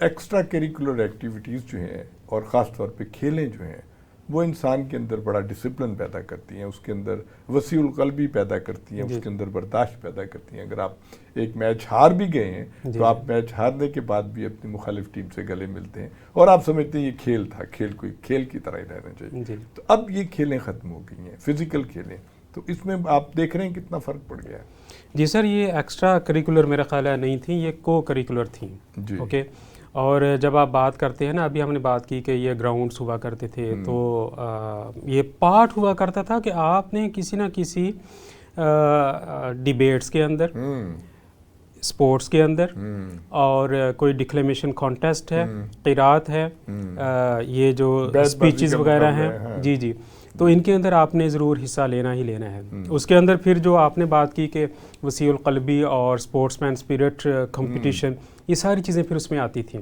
Extra curricular activities جو ہیں اور خاص طور پہ کھیلیں جو ہیں وہ انسان کے اندر بڑا ڈسپلن پیدا کرتی ہیں، اس کے اندر وسیع القلبی پیدا کرتی ہیں، اس کے اندر برداشت پیدا کرتی ہیں۔ اگر آپ ایک میچ ہار بھی گئے ہیں تو آپ میچ ہارنے کے بعد بھی اپنی مخالف ٹیم سے گلے ملتے ہیں اور آپ سمجھتے ہیں یہ کھیل تھا، کھیل کوئی کھیل کی طرح ہی رہنا چاہیے۔ تو اب یہ کھیلیں ختم ہو گئی ہیں، فزیکل کھیلیں، تو اس میں آپ دیکھ رہے ہیں کتنا فرق پڑ گیا ہے۔ جی سر، یہ ایکسٹرا کریکولر میرا خیال ہے نہیں تھیں، یہ کو کریکولر تھیں۔ اوکے، اور جب آپ بات کرتے ہیں نا، ابھی ہم نے بات کی کہ یہ گراؤنڈس ہوا کرتے تھے، تو یہ پارٹ ہوا کرتا تھا کہ آپ نے کسی نہ کسی ڈیبیٹس کے اندر، اسپورٹس کے اندر، اور کوئی ڈکلیمیشن کانٹیسٹ ہے، قرات ہے، یہ جو اسپیچز وغیرہ ہیں، جی تو ان کے اندر آپ نے ضرور حصہ لینا ہی لینا ہے۔ اس کے اندر پھر جو آپ نے بات کی کہ وسیع القلبی اور اسپورٹس مین اسپرٹ، کمپٹیشن، یہ ساری چیزیں پھر اس میں آتی تھیں۔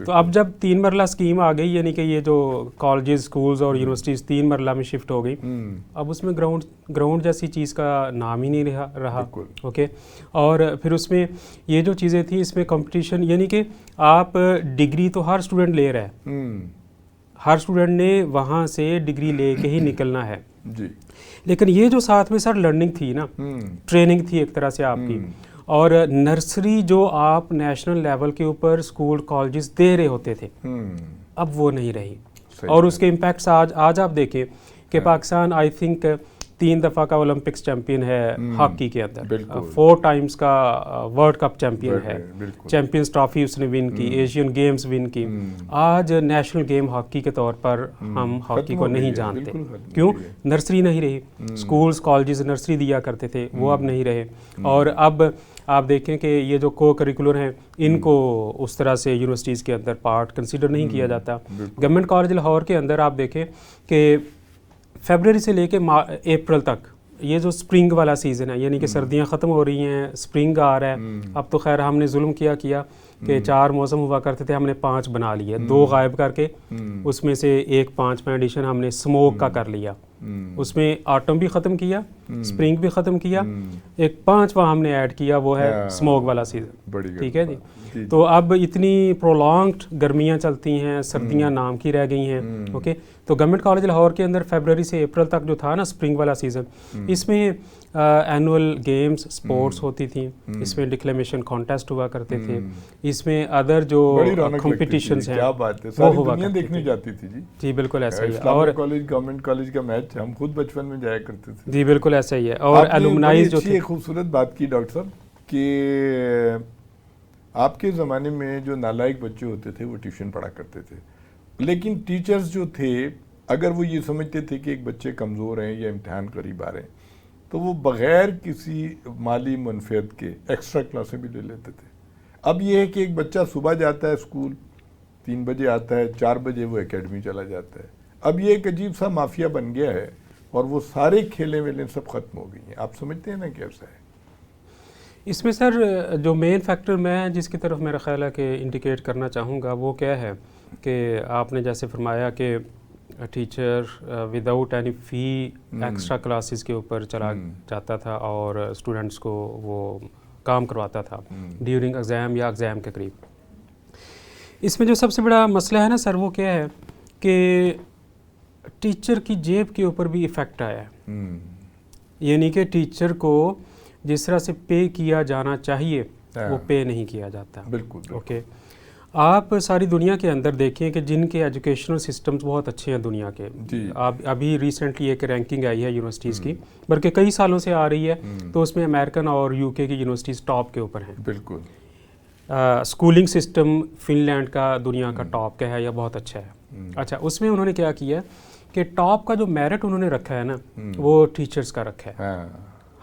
تو اب جب 3 مرلہ اسکیم آ گئی، یعنی کہ یہ جو کالجز، اسکولز اور یونیورسٹیز 3 مرلہ میں شفٹ ہو گئی، اب اس میں گراؤنڈ جیسی چیز کا نام ہی نہیں رہا۔ اوکے، اور پھر اس میں یہ جو چیزیں تھیں، اس میں کمپٹیشن، یعنی کہ آپ ڈگری تو ہر اسٹوڈنٹ لے رہا ہے، ہر اسٹوڈنٹ نے وہاں سے ڈگری لے کے ہی نکلنا ہے، لیکن یہ جو ساتھ میں سر لرننگ تھی نا، ٹریننگ تھی ایک طرح سے آپ کی، اور نرسری جو آپ نیشنل لیول کے اوپر اسکول کالجز دے رہے ہوتے تھے، اب وہ نہیں رہی۔ اور اس کے امپیکٹس آج آپ دیکھیں کہ پاکستان آئی تھنک 3 دفعہ کا اولمپکس چیمپئن ہے ہاکی کے اندر، 4 ٹائمز کا ورلڈ کپ چیمپئن ہے، چیمپئنز ٹرافی اس نے ون کی، ایشین گیمز ون کی۔ آج نیشنل گیم ہاکی کے طور پر ہم ہاکی کو نہیں جانتے، کیوں؟ نرسری نہیں رہی، اسکولز کالجز نرسری دیا کرتے تھے، وہ اب نہیں رہے۔ اور اب آپ دیکھیں کہ یہ جو کو کریکولر ہیں، ان کو اس طرح سے یونیورسٹیز کے اندر پارٹ کنسیڈر نہیں کیا جاتا۔ گورنمنٹ کالج لاہور کے اندر آپ دیکھیں کہ فیبرری سے لے کے اپریل تک یہ جو اسپرنگ والا سیزن ہے، یعنی کہ سردیاں ختم ہو رہی ہیں، اسپرنگ آ رہا ہے۔ اب تو خیر ہم نے ظلم کیا کہ 4 موسم ہوا کرتے تھے، ہم نے 5 بنا لیے، 2 غائب کر کے اس میں سے ایک 5واں ایڈیشن ہم نے اسموک کا کر لیا، اس میں آٹم بھی ختم کیا، اسپرنگ بھی ختم کیا، ایک 5واں ہم نے ایڈ کیا، وہ ہے اسموک والا سیزن۔ ٹھیک ہے جی، تو اب اتنی پرولانگڈ گرمیاں چلتی ہیں، سردیاں نام کی رہ گئی ہیں۔ اوکے، تو گورنمنٹ کالج لاہور کے اندر فیبرری سے اپریل تک جو تھا نا اسپرنگ والا سیزن، اس میں اینول گیمز، اسپورٹس ہوتی تھیں، اس میں ڈکلیمیشن کانٹیسٹ ہوا کرتے تھے، اس میں ادر جو کمپٹیشنز ہیں وہ ہوا دیکھنے جاتی تھی۔ جی بالکل ایسا ہی ہے، اور کالج، گورنمنٹ کالج کا میچ ہم خود بچپن میں جایا کرتے تھے۔ جی بالکل ایسا ہی ہے۔ اور الومنائز جو تھی، خوبصورت بات کی ڈاکٹر صاحب کہ آپ کے زمانے میں جو نالائق بچے ہوتے تھے وہ ٹیوشن پڑھا کرتے تھے، لیکن ٹیچرز جو تھے اگر وہ یہ سمجھتے تھے کہ ایک بچے کمزور ہیں یا امتحان قریب آ رہے ہیں تو وہ بغیر کسی مالی منفعت کے ایکسٹرا کلاسیں بھی لے لیتے تھے۔ اب یہ ہے کہ ایک بچہ صبح جاتا ہے اسکول، 3 بجے آتا ہے، 4 بجے وہ اکیڈمی چلا جاتا ہے۔ اب یہ ایک عجیب سا مافیا بن گیا ہے اور وہ سارے کھیلیں ویلیں سب ختم ہو گئی ہیں۔ آپ سمجھتے ہیں نا کیسا ہے اس میں سر؟ جو مین فیکٹر میں جس کی طرف میرا خیال ہے کہ انڈیکیٹ کرنا چاہوں گا وہ کیا ہے کہ آپ نے جیسے فرمایا کہ ٹیچر وداؤٹ اینی فی ایکسٹرا کلاسز کے اوپر چلا جاتا تھا اور اسٹوڈنٹس کو وہ کام کرواتا تھا ڈیورنگ ایگزام یا ایگزام کے قریب۔ اس میں جو سب سے بڑا مسئلہ ہے نا سر، وہ کیا ہے کہ ٹیچر کی جیب کے اوپر بھی ایفیکٹ آیا ہے، یعنی کہ ٹیچر کو جس طرح سے پے کیا جانا چاہیے وہ پے نہیں کیا جاتا۔ بالکل۔ اوکے، آپ ساری دنیا کے اندر دیکھیں کہ جن کے ایجوکیشنل سسٹمز بہت اچھے ہیں دنیا کے، ابھی ریسنٹلی ایک رینکنگ آئی ہے یونیورسٹیز کی، بلکہ کئی سالوں سے آ رہی ہے، تو اس میں امریکن اور UK کی یونیورسٹیز ٹاپ کے اوپر ہیں۔ بالکل۔ اسکولنگ سسٹم فن لینڈ کا دنیا کا ٹاپ کا ہے یا بہت اچھا ہے۔ اچھا، اس میں انہوں نے کیا کیا کہ ٹاپ کا جو میرٹ انہوں نے رکھا ہے نا، وہ ٹیچرز کا رکھا ہے۔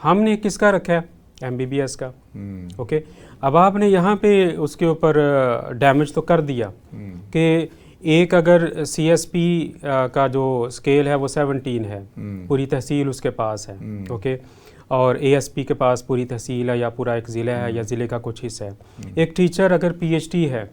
ہم نے کس کا رکھا ہے؟ MBBS کا۔ اوکے، اب آپ نے یہاں پہ اس کے اوپر ڈیمیج تو کر دیا کہ ایک اگر CSP کا جو اسکیل ہے وہ 17 ہے، پوری تحصیل اس کے پاس ہے۔ اوکے، اور ASP کے پاس پوری تحصیل ہے یا پورا ایک ضلع ہے یا ضلع کا کچھ حصہ ہے۔ ایک ٹیچر اگر PhD ہے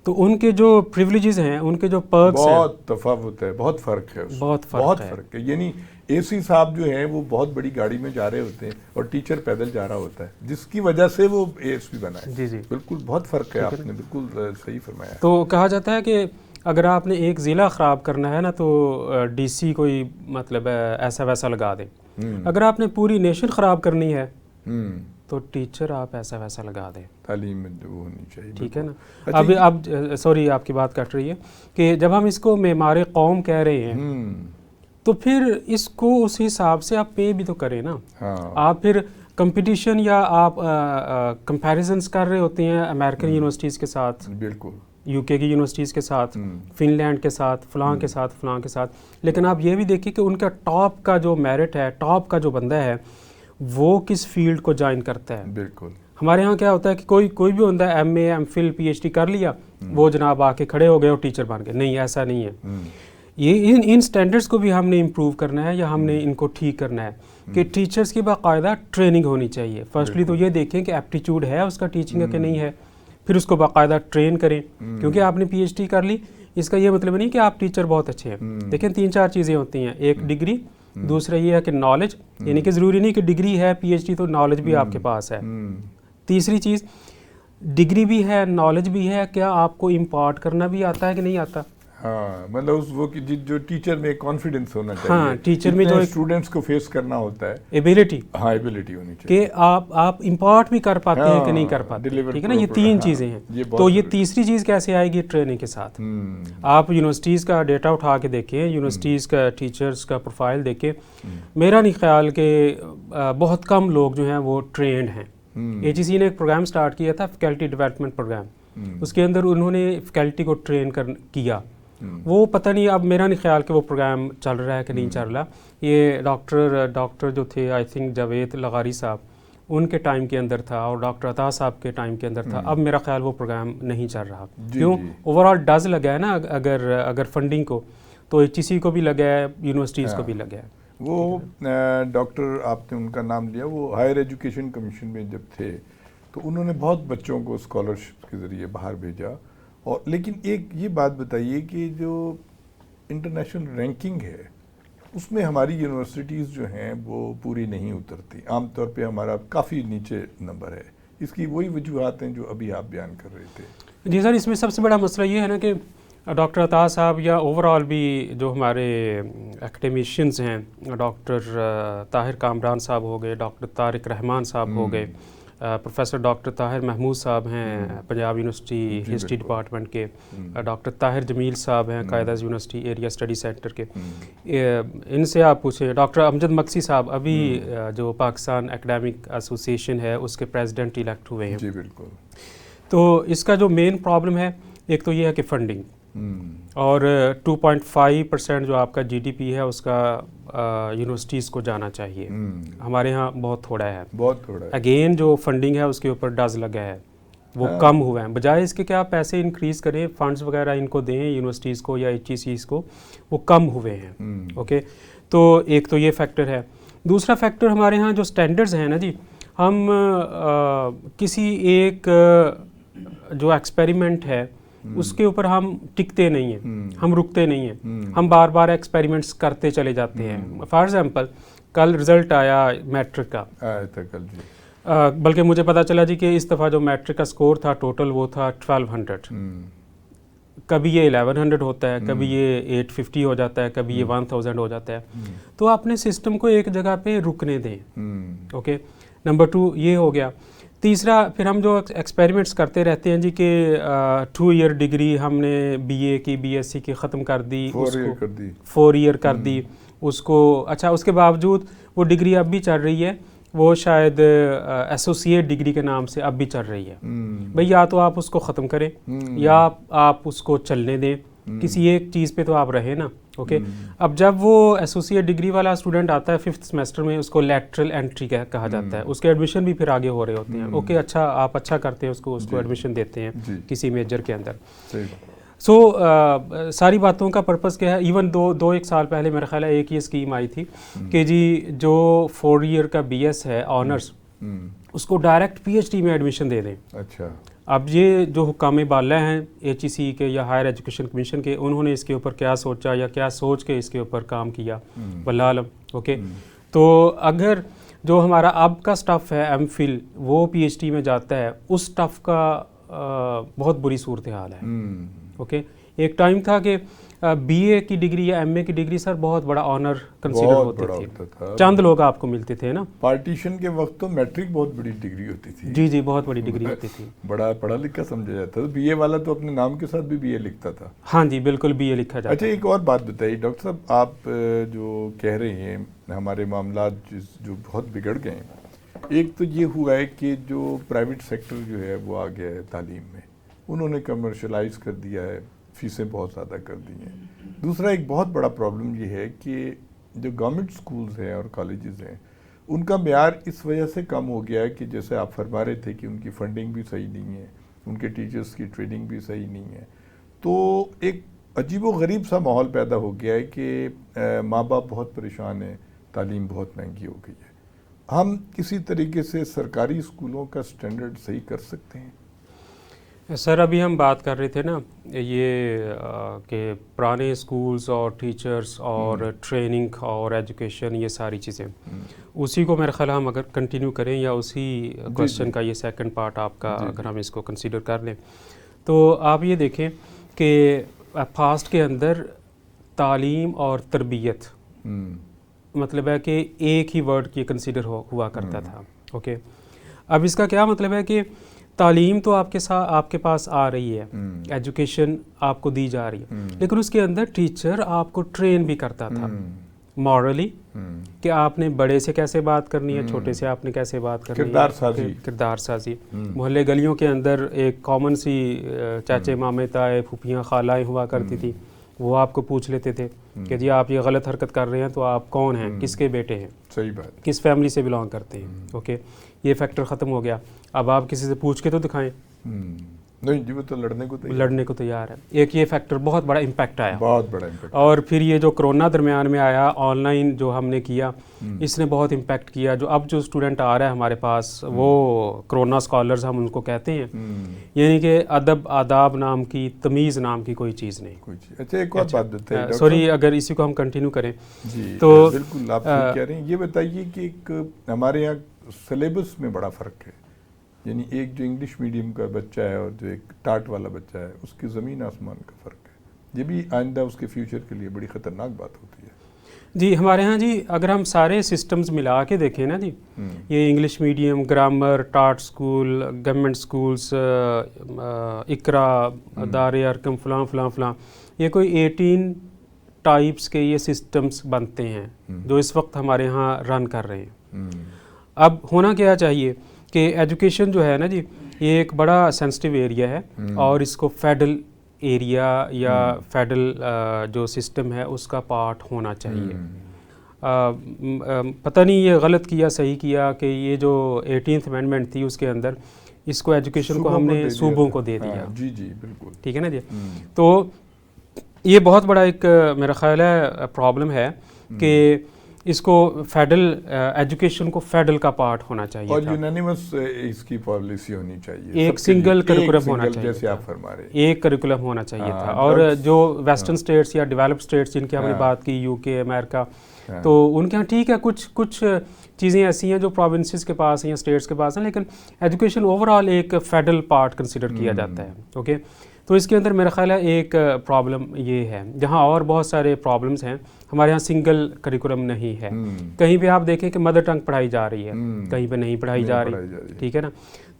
تو ان کے جو پریولیجز ہیں، ان کے جو پرکس ہیں، بہت تفاوت ہے، بہت فرق ہے، بہت فرق ہے. یعنی اے سی صاحب جو ہیں وہ بہت بڑی گاڑی میں جا رہے ہوتے ہیں اور ٹیچر پیدل جا رہا ہوتا ہے، جس کی وجہ سے وہ اے ایس پی بنا ہے. جی جی بالکل بہت فرق ہے، آپ نے بالکل صحیح فرمایا. تو کہا جاتا ہے کہ اگر آپ نے ایک ضلع خراب کرنا ہے نا تو ڈی سی کوئی مطلب ایسا ویسا لگا دیں. اگر آپ نے پوری نیشن خراب کرنی ہے تو ٹیچر آپ ایسا ویسا لگا دیں. تعلیم میں وہ ہونی چاہیے. ٹھیک ہے نا. اب سوری آپ کی بات کٹ رہی ہے کہ جب ہم اس کو معمار قوم کہہ رہے ہیں تو پھر اس کو اس حساب سے آپ پے بھی تو کریں نا. آپ پھر کمپٹیشن یا آپ کمپیریزنس کر رہے ہوتے ہیں امریکن یونیورسٹیز کے ساتھ، بالکل یو کے کی یونیورسٹیز کے ساتھ، فن لینڈ کے ساتھ، فلاں کے ساتھ، فلاں کے ساتھ. لیکن آپ یہ بھی دیکھیں کہ ان کا ٹاپ کا جو میرٹ ہے، ٹاپ کا جو بندہ ہے وہ کس فیلڈ کو جوائن کرتا ہے. بالکل. ہمارے ہاں کیا ہوتا ہے کہ کوئی بھی ہوتا ہے M A, M Phil, P H D کر لیا، وہ جناب آ کے کھڑے ہو گئے اور ٹیچر بن گئے. نہیں، ایسا نہیں ہے. یہ ان سٹینڈرڈز کو بھی ہم نے امپروو کرنا ہے یا ہم نے ان کو ٹھیک کرنا ہے کہ ٹیچرز کی باقاعدہ ٹریننگ ہونی چاہیے. فرسٹلی تو یہ دیکھیں کہ ایپٹیچیوڈ ہے اس کا ٹیچنگ کا کہ نہیں ہے، پھر اس کو باقاعدہ ٹرین کریں. کیونکہ آپ نے پی ایچ ڈی کر لی اس کا یہ مطلب نہیں کہ آپ ٹیچر بہت اچھے ہیں. دیکھیں 3-4 چیزیں ہوتی ہیں. ایک ڈگری، دوسرا یہ ہے کہ نالج، یعنی کہ ضروری نہیں کہ ڈگری ہے پی ایچ ڈی تو نالج بھی آپ کے پاس ہے. تیسری چیز، ڈگری بھی ہے، نالج بھی ہے، کیا آپ کو امپارٹ کرنا بھی آتا ہے کہ نہیں آتا. ہاں، مطلب وہ جو ٹیچر میں کانفیڈنس ہونا چاہیے. ہاں، ٹیچر میں جو اسٹوڈنٹس کو فیس کرنا ہوتا ہے، ایبیلٹی. ہاں، ایبیلٹی ہونی چاہیے کہ آپ امپارٹ بھی کر پاتے ہیں کہ نہیں کر پاتے. ٹھیک ہے نا. یہ 3 چیزیں ہیں. تو یہ تیسری چیز کیسے آئے گی؟ ٹریننگ کے ساتھ. آپ یونیورسٹیز کا ڈیٹا اٹھا کے دیکھیں، یونیورسٹیز کا ٹیچرز کا پروفائل دیکھیں. میرا نہیں خیال کہ بہت کم لوگ جو ہیں وہ ٹرینڈ ہیں. اے جی سی نے ایک پروگرام سٹارٹ کیا تھا، فیکلٹی ڈیولپمنٹ پروگرام. اس کے اندر انہوں نے فیکلٹی کو ٹرین کیا. وہ پتہ نہیں، اب میرا نہیں خیال کہ وہ پروگرام چل رہا ہے کہ نہیں چل رہا. یہ ڈاکٹر جو تھے آئی تھنک جاوید لغاری صاحب، ان کے ٹائم کے اندر تھا، اور ڈاکٹر عطا صاحب کے ٹائم کے اندر تھا. اب میرا خیال وہ پروگرام نہیں چل رہا. کیوں؟ اوور آل ڈز لگا ہے نا. اگر فنڈنگ کو تو ایچ ای سی کو بھی لگا ہے، یونیورسٹیز کو بھی لگا ہے. وہ ڈاکٹر، آپ نے ان کا نام لیا، وہ ہائر ایجوکیشن کمیشن میں جب تھے تو انہوں نے بہت بچوں کو اسکالرشپ کے ذریعے باہر بھیجا. اور لیکن ایک یہ بات بتائیے کہ جو انٹرنیشنل رینکنگ ہے اس میں ہماری یونیورسٹیز جو ہیں وہ پوری نہیں اترتی. عام طور پہ ہمارا کافی نیچے نمبر ہے. اس کی وہی وجوہات ہیں جو ابھی آپ بیان کر رہے تھے. جی سر، اس میں سب سے بڑا مسئلہ یہ ہے نا کہ ڈاکٹر عطا صاحب یا اوور آل بھی جو ہمارے ایکڈیمیشینز ہیں، ڈاکٹر طاہر کامران صاحب ہو گئے، ڈاکٹر طارق رحمان صاحب ہو گئے، پروفیسر ڈاکٹر طاہر محمود صاحب ہیں پنجاب یونیورسٹی ہسٹری ڈپارٹمنٹ کے، ڈاکٹر طاہر جمیل صاحب ہیں قائدہ یونیورسٹی ایریا اسٹڈی سینٹر کے. ان سے آپ پوچھیں. ڈاکٹر امجد مکسی صاحب ابھی جو پاکستان اکیڈیمک ایسوسیشن ہے اس کے پریزیڈنٹ الیکٹ ہوئے ہیں. جی بالکل. تو اس کا جو مین پرابلم ہے ایک تو یہ ہے کہ فنڈنگ، اور 2.5% جو آپ کا جی ڈی پی ہے اس کا یونیورسٹیز کو جانا چاہیے. ہمارے ہاں بہت تھوڑا ہے. اگین جو فنڈنگ ہے اس کے اوپر ڈز لگا ہے، وہ کم ہوا ہے. بجائے اس کے کہ آپ پیسے انکریز کریں، فنڈز وغیرہ ان کو دیں یونیورسٹیز کو یا ایچ ای سیز کو، وہ کم ہوئے ہیں. اوکے، تو ایک تو یہ فیکٹر ہے. دوسرا فیکٹر ہمارے ہاں جو سٹینڈرڈز ہیں نا جی، ہم کسی ایک جو ایکسپیریمنٹ ہے اس کے اوپر ہم ٹکتے نہیں ہیں، ہم رکتے نہیں ہیں، ہم بار بار ایکسپیریمنٹس کرتے چلے جاتے ہیں. فار ایگزامپل کل رزلٹ آیا میٹرک کا، بلکہ مجھے پتا چلا جی کہ اس دفعہ جو میٹرک کا سکور تھا ٹوٹل وہ تھا 1200. کبھی یہ 1100 ہوتا ہے، کبھی یہ 850 ہو جاتا ہے، کبھی یہ 1000 ہو جاتا ہے. تو اپنے سسٹم کو ایک جگہ پہ رکنے دیں. اوکے، نمبر 2 یہ ہو گیا. تیسرا، پھر ہم جو ایکسپیریمنٹس کرتے رہتے ہیں جی کہ 2 ایئر ڈگری ہم نے بی اے کی، بی ایس سی کی ختم کر دی، 4 ایئر کر دی اس کو. اچھا، اس کے باوجود وہ ڈگری اب بھی چل رہی ہے، وہ شاید ایسوسیٹ ڈگری کے نام سے اب بھی چل رہی ہے. بھئی یا تو آپ اس کو ختم کریں یا آپ اس کو چلنے دیں، کسی ایک چیز پہ تو آپ رہیں نا. اوکے، اب جب وہ ایسوسیٹ ڈگری والا اسٹوڈنٹ آتا ہے 5th سیمسٹر میں، اس کو لیٹرل انٹری کہا جاتا ہے. اس کے ایڈمیشن بھی پھر آگے ہو رہے ہوتے ہیں. اوکے، اچھا، آپ اچھا کرتے ہیں، اس کو ایڈمیشن دیتے ہیں کسی میجر کے اندر. سو ساری باتوں کا پرپس کیا ہے؟ ایون 2-1 سال پہلے میرا خیال ہے ایک یہ اسکیم آئی تھی کہ جی جو 4 ایئر کا بی ایس ہے آنرس، اس کو ڈائریکٹ پی ایچ ڈی میں ایڈمیشن دے دیں. اچھا، اب یہ جو حکام بالا ہیں HEC کے یا ہائر ایجوکیشن کمیشن کے، انہوں نے اس کے اوپر کیا سوچا یا کیا سوچ کے اس کے اوپر کام کیا، واللہ عالم. اوکے، تو اگر جو ہمارا اب کا سٹف ہے ایم فل وہ PhD میں جاتا ہے، اس سٹف کا بہت بری صورتحال ہے. اوکے، ایک ٹائم تھا کہ BA کی ڈگری یا MA کی ڈگری سر بہت بڑا آنر کنسیڈر ہوتی تھی، چند لوگ آپ کو ملتے تھے نا. پارٹیشن کے وقت تو میٹرک بہت بڑی ڈگری ہوتی تھی. جی جی، بہت بڑی ڈگری ہوتی تھی، بڑا پڑھا لکھا سمجھا جاتا تھا. BA والا تو اپنے نام کے ساتھ بھی BA لکھتا تھا. ہاں جی بالکل BA لکھا جاتا. اچھا، ایک اور بات بتائیے ڈاکٹر صاحب، آپ جو کہہ رہے ہیں ہمارے معاملات جو بہت بگڑ گئے ہیں، ایک تو یہ ہوا ہے کہ جو پرائیویٹ سیکٹر جو ہے وہ آ گیا ہے تعلیم میں، انہوں نے کمرشلائز کر دیا ہے، فیسیں بہت زیادہ کر دی ہیں. دوسرا ایک بہت بڑا پرابلم یہ ہے کہ جو گورنمنٹ سکولز ہیں اور کالجز ہیں، ان کا معیار اس وجہ سے کم ہو گیا ہے کہ جیسے آپ فرما رہے تھے کہ ان کی فنڈنگ بھی صحیح نہیں ہے، ان کے ٹیچرز کی ٹریننگ بھی صحیح نہیں ہے. تو ایک عجیب و غریب سا ماحول پیدا ہو گیا ہے کہ ماں باپ بہت پریشان ہیں، تعلیم بہت مہنگی ہو گئی ہے. ہم کسی طریقے سے سرکاری اسکولوں کا سٹینڈرڈ صحیح کر سکتے ہیں؟ سر ابھی ہم بات کر رہے تھے نا یہ کہ پرانے اسکولز اور ٹیچرز اور ٹریننگ اور ایجوکیشن، یہ ساری چیزیں، اسی کو میرا خیال ہم اگر کنٹینیو کریں یا اسی کوشچن کا یہ سیکنڈ پارٹ آپ کا اگر ہم اس کو کنسیڈر کر لیں، تو آپ یہ دیکھیں کہ پاسٹ کے اندر تعلیم اور تربیت مطلب ہے کہ ایک ہی ورڈ کی کنسیڈر ہوا کرتا تھا. اوکے، اب اس کا کیا مطلب ہے کہ تعلیم تو آپ کے پاس آ رہی ہے، ایجوکیشن آپ کو دی جا رہی ہے، لیکن اس کے اندر ٹیچر آپ کو ٹرین بھی کرتا تھا مورلی کہ آپ نے بڑے سے کیسے بات کرنی ہے، چھوٹے سے آپ نے کیسے بات کرنی ہے، کردار سازی. محلے گلیوں کے اندر ایک کامن سی چاچے مامے تائے پھوپھیاں خالائیں ہوا کرتی تھی، وہ آپ کو پوچھ لیتے تھے کہ جی آپ یہ غلط حرکت کر رہے ہیں تو آپ کون ہیں، کس کے بیٹے ہیں، صحیح بات، کس فیملی سے بلانگ کرتے ہیں. اوکے، یہ فیکٹر ختم ہو گیا. اب آپ کسی سے پوچھ کے تو دکھائیں، نہیں جی وہ تو لڑنے کو تیار ہے. ایک یہ فیکٹر بہت بڑا امپیکٹ آیا، بہت بڑا امپیکٹ. اور پھر یہ جو کرونا درمیان میں آیا، آن لائن جو ہم نے کیا، اس نے بہت امپیکٹ کیا. جو اب جو اسٹوڈنٹ آ رہا ہے ہمارے پاس، وہ کرونا اسکالرز ہم ان کو کہتے ہیں، یعنی کہ ادب آداب نام کی، تمیز نام کی کوئی چیز نہیں. اچھا، ایک اور بات بتائیے، سوری اگر اسی کو ہم کنٹینیو کریں تو بالکل آپ کہہ رہے ہیں. یہ بتائیے کہ ایک ہمارے یہاں سلیبس میں بڑا فرق ہے، یعنی ایک جو انگلش میڈیم کا بچہ ہے اور جو ایک ٹاٹ والا بچہ ہے، اس کی زمین آسمان کا فرق ہے. یہ بھی آئندہ اس کے فیوچر کے لیے بڑی خطرناک بات ہوتی ہے. جی ہمارے ہاں جی اگر ہم سارے سسٹمز ملا کے دیکھیں نا جی، یہ انگلش میڈیم، گرامر، ٹاٹ school, government schools, Iqra, Dar Arqam, فلاں فلاں فلاں، یہ کوئی 18 ٹائپس کے یہ سسٹمز بنتے ہیں جو اس وقت ہمارے ہاں رن کر رہے ہیں. اب ہونا کیا چاہیے کہ ایجوکیشن جو ہے نا جی، یہ ایک بڑا سینسٹیو ایریا ہے، اور اس کو فیڈرل ایریا یا فیڈرل جو سسٹم ہے اس کا پارٹ ہونا چاہیے. پتہ نہیں یہ غلط کیا صحیح کیا کہ یہ جو 18th امینڈمنٹ تھی اس کے اندر اس کو ایجوکیشن کو ہم نے صوبوں کو دے دیا. جی جی بالکل ٹھیک ہے نا جی. تو یہ بہت بڑا ایک میرا خیال ہے پرابلم ہے کہ اس کو فیڈرل ایجوکیشن کو فیڈرل کا پارٹ ہونا چاہیے اور تھا، یونینیمس اس کی پالیسی ہونی چاہیے، ایک سنگل کریکولم ہونا چاہیے، جیسے آپ فرما رہے ہیں ایک کریکولم ہونا چاہیے تھا. اور جو ویسٹرن اسٹیٹس یا ڈیولپڈ اسٹیٹس جن کی ہم نے بات کی، UK، امریکہ، تو ان کے یہاں ٹھیک ہے کچھ چیزیں ایسی ہیں جو پروونسز کے پاس ہیں یا اسٹیٹس کے پاس ہیں، لیکن ایجوکیشن اوور آل ایک فیڈرل پارٹ کنسیڈر کیا جاتا ہے. اوکے، تو اس کے اندر میرا خیال ہے ایک پرابلم یہ ہے، جہاں اور بہت سارے پرابلمس ہیں. ہمارے ہاں سنگل کریکولم نہیں ہے، کہیں پہ آپ دیکھیں کہ مدر ٹنگ پڑھائی جا رہی ہے، کہیں پہ نہیں پڑھائی جا رہی. ٹھیک ہے نا.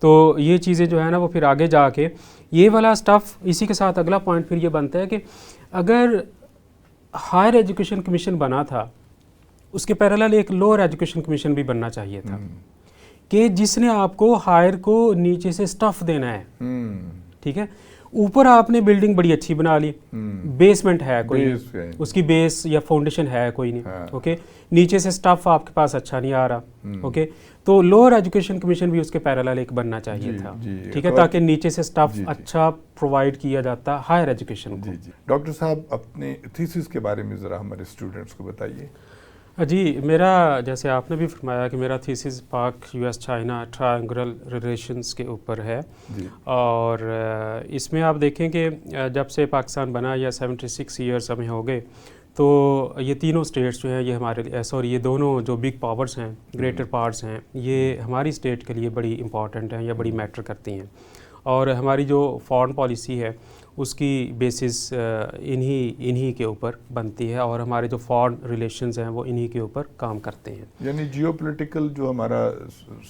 تو یہ چیزیں جو ہے نا وہ پھر آگے جا کے یہ والا سٹف، اسی کے ساتھ اگلا پوائنٹ پھر یہ بنتا ہے کہ اگر ہائر ایجوکیشن کمیشن بنا تھا، اس کے پیرالل ایک لوور ایجوکیشن کمیشن بھی بننا چاہیے تھا کہ جس نے آپ کو ہائر کو نیچے سے سٹف دینا ہے. ٹھیک ہے، اوپر آپ نے بلڈنگ بڑی اچھی بنا لی، بیسمنٹ ہے کوئی نہیں، اس کی بیس یا فاؤنڈیشن ہے کوئی نہیں. اوکے، نیچے سے سٹاف آپ کے پاس اچھا نہیں آ رہا. اوکے، تو لوور ایجوکیشن کمیشن بھی اس کے پیرالل ایک بننا چاہیے تھا. ٹھیک ہے، تاکہ نیچے سے سٹاف اچھا پرووائڈ کیا جاتا ہائر ایجوکیشن کو. ڈاکٹر صاحب اپنے تھیسس کے بارے میں ذرا ہمارے اسٹوڈنٹس کو بتائیے. جی میرا جیسے آپ نے بھی فرمایا کہ میرا تھیسس پاک U S China triangle relations کے اوپر ہے جی. اور اس میں آپ دیکھیں کہ جب سے پاکستان بنا یا 76 ایئرس ہمیں ہو گئے تو یہ تینوں اسٹیٹس جو ہیں یہ ہمارے یہ دونوں جو بگ پاورز ہیں گریٹر پاورز ہیں یہ ہماری اسٹیٹ کے لیے بڑی امپورٹنٹ ہیں یا بڑی میٹر کرتی ہیں اور ہماری جو فارن پالیسی ہے اس کی بیسس انہی کے اوپر بنتی ہے اور ہمارے جو فارن ریلیشنز ہیں وہ انہی کے اوپر کام کرتے ہیں. یعنی جیو پولیٹیکل جو ہمارا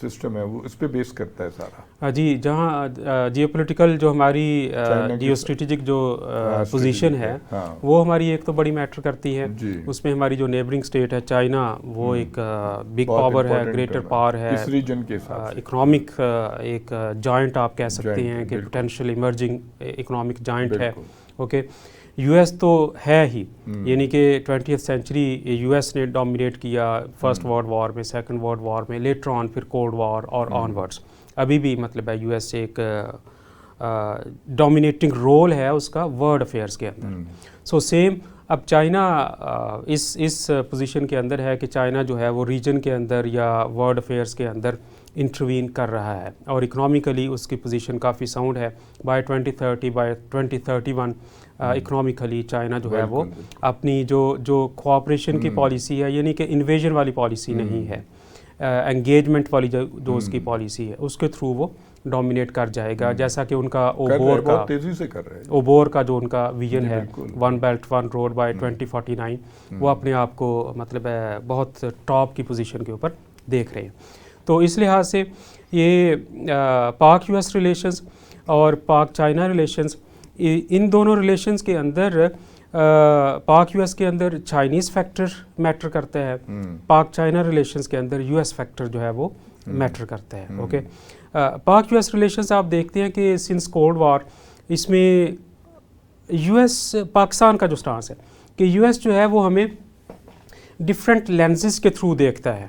سسٹم ہے وہ اس پہ بیس کرتا ہے سارا. جی جہاں جیو پولیٹیکل جو ہماری جیو اسٹریٹجک جو پوزیشن ہے وہ ہماری ایک تو بڑی میٹر کرتی ہے. اس میں ہماری جو نیبرنگ اسٹیٹ ہے چائنا وہ ایک بگ پاور ہے گریٹر پاور ہے اس ریجن کے ساتھ اکنامک ایک جوائنٹ آپ کہہ سکتے ہیں کہ پوٹینشیل ایمرجنگ اکنامک جوائنٹ ہے. اوکے یو ایس تو ہے ہی یعنی کہ 20th سینچری یو ایس نے ڈومینیٹ کیا فرسٹ ورلڈ وار میں سیکنڈ ورلڈ وار میں لیٹر آن پھر کولڈ وار اور آن ورڈس ابھی بھی مطلب ہے یو ایس ایک ڈومینیٹنگ رول ہے اس کا ورلڈ افیئرس کے اندر. سو سیم اب چائنا اس پوزیشن کے اندر ہے کہ چائنا جو ہے وہ ریجن کے اندر یا ورلڈ افیئرس کے اندر انٹروین کر رہا ہے اور اکنامیکلی اس کی پوزیشن کافی ساؤنڈ ہے. بائی 2030 بائی 2031 اکنامیکلی چائنا جو ہے وہ اپنی جو کوآپریشن کی پالیسی ہے یعنی کہ انویژن والی پالیسی نہیں ہے انگیجمنٹ والی جو اس کی پالیسی ہے اس کے تھرو وہ ڈومینیٹ کر جائے گا جیسا کہ ان کا اوبور کا جو ان کا ویژن ہے one belt one road by 2049 وہ اپنے آپ کو مطلب ہے بہت ٹاپ کی پوزیشن کے اوپر دیکھ رہے ہیں. تو اس لحاظ سے یہ پاک یو ایس ریلیشنز اور پاک چائنا ریلیشنز ان دونوں ریلیشنز کے اندر پاک یو ایس کے اندر چائنیز فیکٹر میٹر کرتا ہے پاک چائنا ریلیشنز کے اندر یو ایس فیکٹر جو ہے وہ میٹر کرتا ہے. اوکے پاک یو ایس ریلیشنز آپ دیکھتے ہیں کہ سنس کولڈ وار اس میں یو ایس پاکستان کا جو سٹانس ہے کہ یو ایس جو ہے وہ ہمیں ڈفرینٹ لینزز کے تھرو دیکھتا ہے.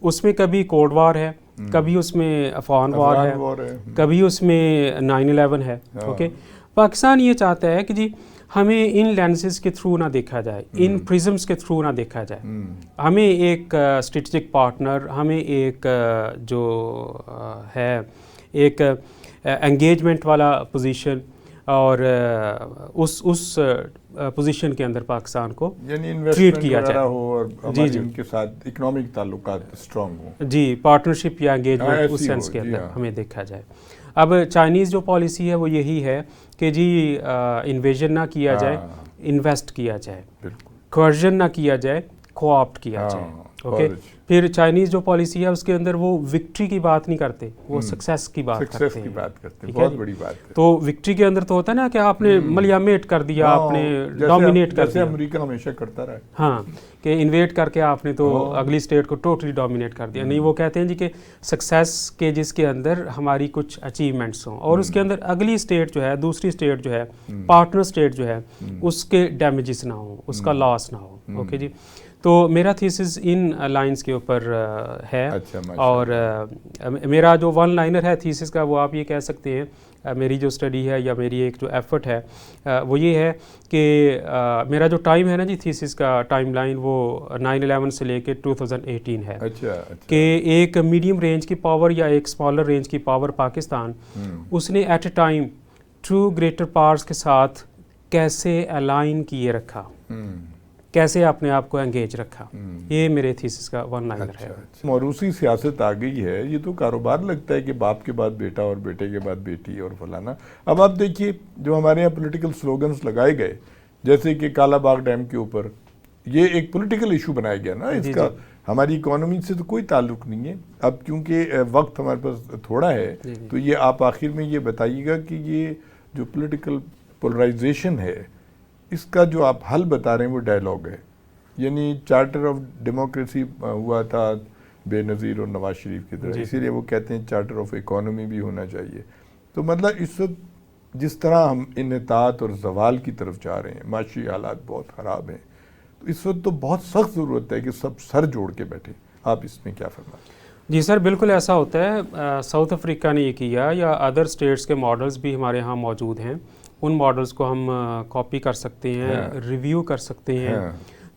اس میں کبھی کولڈ وار ہے کبھی اس میں افغان وار ہے کبھی اس میں 9/11 ہے. اوکے پاکستان یہ چاہتا ہے کہ جی ہمیں ان لینسز کے تھرو نہ دیکھا جائے ان پرزمز کے تھرو نہ دیکھا جائے. ہمیں ایک اسٹریٹجک پارٹنر ہمیں ایک جو ہے ایک انگیجمنٹ والا پوزیشن اور اس پوزیشن کے اندر پاکستان کو ٹریٹ کیا جائے اور ان کے ساتھ اکنامک تعلقات اسٹرانگ ہوں. جی پارٹنرشپ یا انگیجمنٹ اس سینس کے اندر ہمیں دیکھا جائے. اب چائنیز جو پالیسی ہے وہ یہی ہے کہ جی انویژن نہ کیا جائے انویسٹ کیا جائے کوئرژن نہ کیا جائے کوآپٹ کیا جائے. اوکے پھر چائنیز جو پالیسی ہے اس کے اندر وہ وکٹری کی بات نہیں کرتے وہ سکسیس کی بات کرتے ہیں. بہت بڑی بات ہے. تو وکٹری کے اندر تو ہوتا ہے نا کہ آپ نے ملیامیٹ کر دیا آپ نے ڈومینیٹ کر دیا امریکہ ہمیشہ کرتا رہا ہاں کہ انویٹ کر کے آپ نے تو اگلی اسٹیٹ کو ٹوٹلی ڈومینیٹ کر دیا. نہیں وہ کہتے ہیں جی کہ سکسیس کے جس کے اندر ہماری کچھ اچیومنٹس ہوں اور اس کے اندر اگلی اسٹیٹ جو ہے دوسری اسٹیٹ جو ہے پارٹنر اسٹیٹ جو ہے اس کے ڈیمیجز نہ ہوں اس کا لاس نہ ہو. اوکے جی تو میرا تھیسس ان لائنز کے اوپر ہے اور میرا جو ون لائنر ہے تھیسس کا وہ آپ یہ کہہ سکتے ہیں میری جو اسٹڈی ہے یا میری ایک جو ایفرٹ ہے وہ یہ ہے کہ میرا جو ٹائم ہے نا جی تھیسس کا ٹائم لائن وہ 9/11 سے لے کے 2018 ہے کہ ایک میڈیم رینج کی پاور یا ایک اسمالر رینج کی پاور پاکستان اس نے at a time 2 greater powers کے ساتھ کیسے الائن کیے رکھا کیسے اپنے آپ کو انگیج رکھا. یہ میرے تھیسس کا ون لائنر ہے. موروثی سیاست آ گئی ہے یہ تو کاروبار لگتا ہے کہ باپ کے بعد بیٹا اور بیٹے کے بعد بیٹی اور فلانا. اب آپ دیکھیے جو ہمارے یہاں پولیٹیکل سلوگنز لگائے گئے جیسے کہ کالا باغ ڈیم کے اوپر یہ ایک پولیٹیکل ایشو بنایا گیا نا اس کا ہماری اکانومی سے تو کوئی تعلق نہیں ہے. اب کیونکہ وقت ہمارے پاس تھوڑا ہے تو یہ آپ آخر میں یہ بتائیے گا کہ یہ جو پولیٹیکل پولرائزیشن ہے اس کا جو آپ حل بتا رہے ہیں وہ ڈائلاگ ہے. یعنی چارٹر آف ڈیموکریسی ہوا تھا بے نظیر اور نواز شریف کی طرح اسی لیے وہ کہتے ہیں چارٹر آف اکانومی بھی ہونا چاہیے. تو مطلب اس وقت جس طرح ہم انحطاط اور زوال کی طرف جا رہے ہیں معاشی حالات بہت خراب ہیں تو اس وقت تو بہت سخت ضرورت ہے کہ سب سر جوڑ کے بیٹھیں. آپ اس میں کیا فرمائیں؟ جی سر بالکل ایسا ہوتا ہے. ساؤتھ افریقہ نے یہ کیا یا ادر اسٹیٹس کے ماڈلز بھی ہمارے ہاں موجود ہیں ان ماڈلز کو ہم کاپی کر سکتے ہیں ریویو کر سکتے ہیں.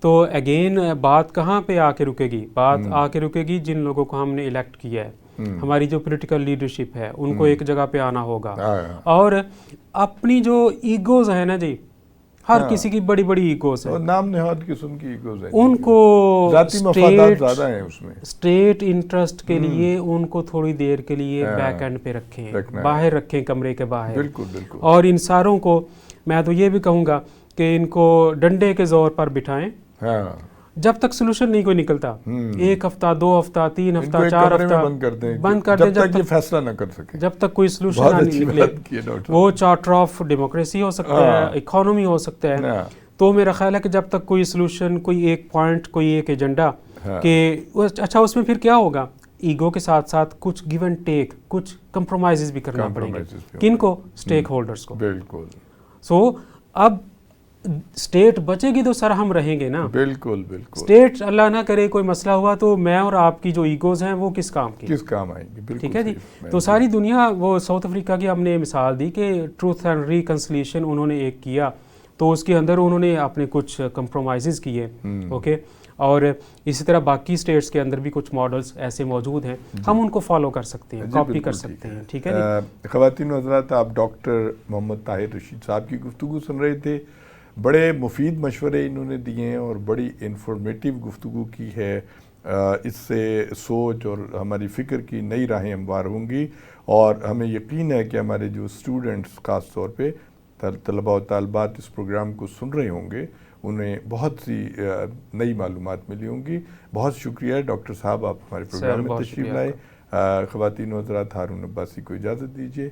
تو اگین بات کہاں پہ آ کے رکے گی؟ بات آ کے رکے گی جن لوگوں کو ہم نے الیکٹ کیا ہے، ہماری جو پولیٹیکل لیڈرشپ ہے ان کو ایک جگہ پہ آنا ہوگا، اور اپنی جو ایگوز ہیں نا جی، ہر کسی کی بڑی بڑی ایگوز ہیں، نام نہاد قسم کی ایگوز ہیں، ان کو ذاتی مفادات زیادہ ہیں اس میں، اسٹیٹ انٹرسٹ کے لیے ان کو تھوڑی دیر کے لیے بیک اینڈ پہ رکھیں، باہر رکھیں، کمرے کے باہر، بالکل بالکل، اور ان ساروں کو میں تو یہ بھی کہوں گا کہ ان کو ڈنڈے کے زور پر بٹھائیں، جب تک سولوشن نہیں کوئی نکلتا، 1 ہفتہ 2 ہفتہ 3 ہفتہ 4 ہفتہ بند کر دیں، جب تک یہ فیصلہ نہ کر سکے، جب تک کوئی سولوشن نہیں نکلے۔ وہ چارٹر آف ڈیموکریسی ہو سکتا ہے، اکانومی ہو سکتا ہے، تو میرا خیال ہے کہ جب تک کوئی سولوشن، کوئی ایک پوائنٹ، کوئی ایک ایجنڈا کہ اچھا اس میں پھر کیا ہوگا، ایگو کے ساتھ ساتھ کچھ گیو اینڈ ٹیک، کچھ کمپرومائزز بھی کرنا پڑیں گے، کن کو؟ اسٹیک ہولڈرز کو۔ بالکل۔ سو اب اسٹیٹ بچے گی تو سر ہم رہیں گے نا، بالکل بالکل، اسٹیٹ اللہ نہ کرے کوئی مسئلہ ہوا تو میں اور آپ کی جو ایگوز ہیں وہ کس کام کی، کس کام آئیں گے؟ ٹھیک ہے جی۔ تو ساری دنیا، وہ ساؤتھ افریقہ کی ہم نے مثال دی کہ ٹروتھ اینڈ ریکنسلیشن انہوں نے ایک کیا، تو اس کے اندر انہوں نے اپنے کچھ کمپرومائزز کیے، اوکے، اور اسی طرح باقی اسٹیٹس کے اندر بھی کچھ ماڈلز ایسے موجود ہیں، ہم ان کو فالو کر سکتے ہیں، کاپی کر سکتے ہیں، ٹھیک ہے جی۔ خواتین و حضرات، آپ ڈاکٹر محمد طاہر رشید صاحب کی گفتگو سن رہے تھے، بڑے مفید مشورے انہوں نے دیے ہیں اور بڑی انفارمیٹیو گفتگو کی ہے، اس سے سوچ اور ہماری فکر کی نئی راہیں ہموار ہوں گی، اور ہمیں یقین ہے کہ ہمارے جو اسٹوڈنٹس خاص طور پہ طلباء و طالبات اس پروگرام کو سن رہے ہوں گے، انہیں بہت سی نئی معلومات ملی ہوں گی۔ بہت شکریہ ڈاکٹر صاحب، آپ ہمارے پروگرام میں تشریف لائے۔ خواتین و حضرات، ہارون عباسی کو اجازت دیجیے۔